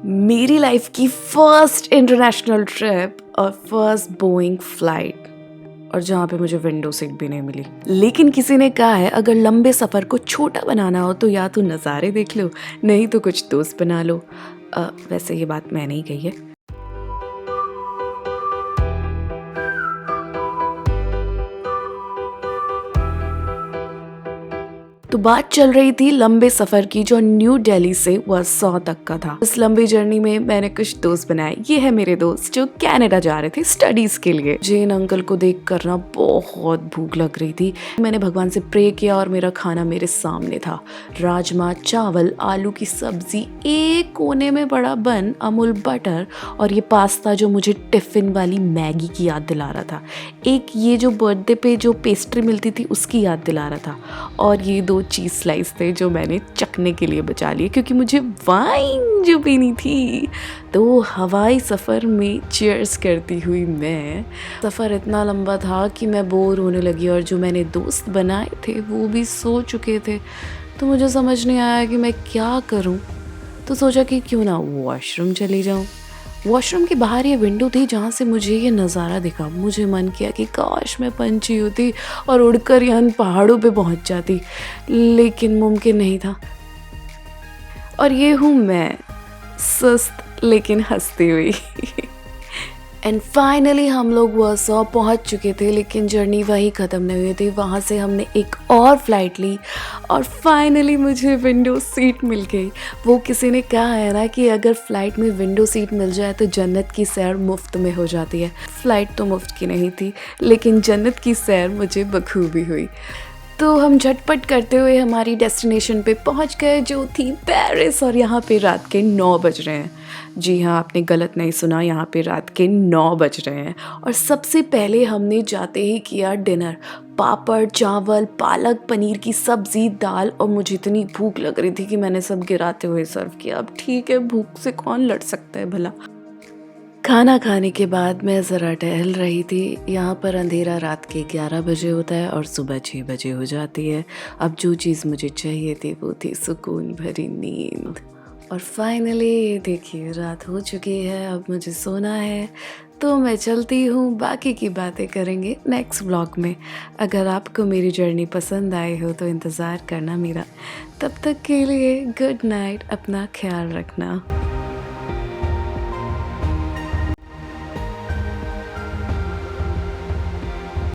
मेरी लाइफ की first international trip और फर्स्ट बोइंग फ्लाइट, और जहाँ पे मुझे विंडो सीट भी नहीं मिली। लेकिन किसी ने कहा है अगर लंबे सफ़र को छोटा बनाना हो तो या तो नज़ारे देख लो, नहीं तो कुछ दोस्त बना लो। वैसे ये बात मैंने ही कही है। तो बात चल रही थी लंबे सफ़र की जो न्यू दिल्ली से वर्सो तक का था। इस लंबी जर्नी में मैंने कुछ दोस्त बनाए। ये है मेरे दोस्त जो कनाडा जा रहे थे स्टडीज़ के लिए। जेन अंकल को देख कर ना बहुत भूख लग रही थी। मैंने भगवान से प्रे किया और मेरा खाना मेरे सामने था। राजमा चावल, आलू की सब्जी, एक कोने में बड़ा बन, अमूल बटर और ये पास्ता जो मुझे टिफ़िन वाली मैगी की याद दिला रहा था। एक ये जो बर्थडे पे जो पेस्ट्री मिलती थी उसकी याद दिला रहा था। और ये 2 चीज़ स्लाइस थे जो मैंने चखने के लिए बचा लिए क्योंकि मुझे वाइन जो पीनी थी। तो हवाई सफ़र में चीयर्स करती हुई मैं, सफ़र इतना लंबा था कि मैं बोर होने लगी और जो मैंने दोस्त बनाए थे वो भी सो चुके थे। तो मुझे समझ नहीं आया कि मैं क्या करूं। तो सोचा कि क्यों ना वॉशरूम चली जाऊं। वॉशरूम के बाहर ये विंडो थी जहाँ से मुझे ये नज़ारा दिखा। मुझे मन किया कि काश मैं पंछी होती और उड़कर यहाँ पहाड़ों पे पहुँच जाती, लेकिन मुमकिन नहीं था। और ये हूँ मैं, सुस्त लेकिन हंसती हुई। एंड फाइनली हम लोग वर्सो पहुंच चुके थे, लेकिन जर्नी वही ख़त्म नहीं हुई थी। वहाँ से हमने एक और फ्लाइट ली और फाइनली मुझे विंडो सीट मिल गई। वो किसी ने कहा है ना कि अगर फ़्लाइट में विंडो सीट मिल जाए तो जन्नत की सैर मुफ्त में हो जाती है। फ़्लाइट तो मुफ्त की नहीं थी, लेकिन जन्नत की सैर मुझे बखूबी हुई। तो हम झटपट करते हुए हमारी डेस्टिनेशन पे पहुंच गए जो थी पेरिस, और यहाँ पे रात के 9 बज रहे हैं। जी हाँ, आपने गलत नहीं सुना, यहाँ पे रात के 9 बज रहे हैं। और सबसे पहले हमने जाते ही किया डिनर। पापड़, चावल, पालक पनीर की सब्ज़ी, दाल, और मुझे इतनी भूख लग रही थी कि मैंने सब गिराते हुए सर्व किया। अब ठीक है, भूख से कौन लड़ सकता है भला। खाना खाने के बाद मैं ज़रा टहल रही थी। यहाँ पर अंधेरा रात के 11 बजे होता है और सुबह 6 बजे हो जाती है। अब जो चीज़ मुझे चाहिए थी वो थी सुकून भरी नींद। और फाइनली देखिए रात हो चुकी है, अब मुझे सोना है। तो मैं चलती हूँ, बाकी की बातें करेंगे नेक्स्ट व्लॉग में। अगर आपको मेरी जर्नी पसंद आई हो तो इंतज़ार करना मेरा। तब तक के लिए गुड नाइट, अपना ख्याल रखना।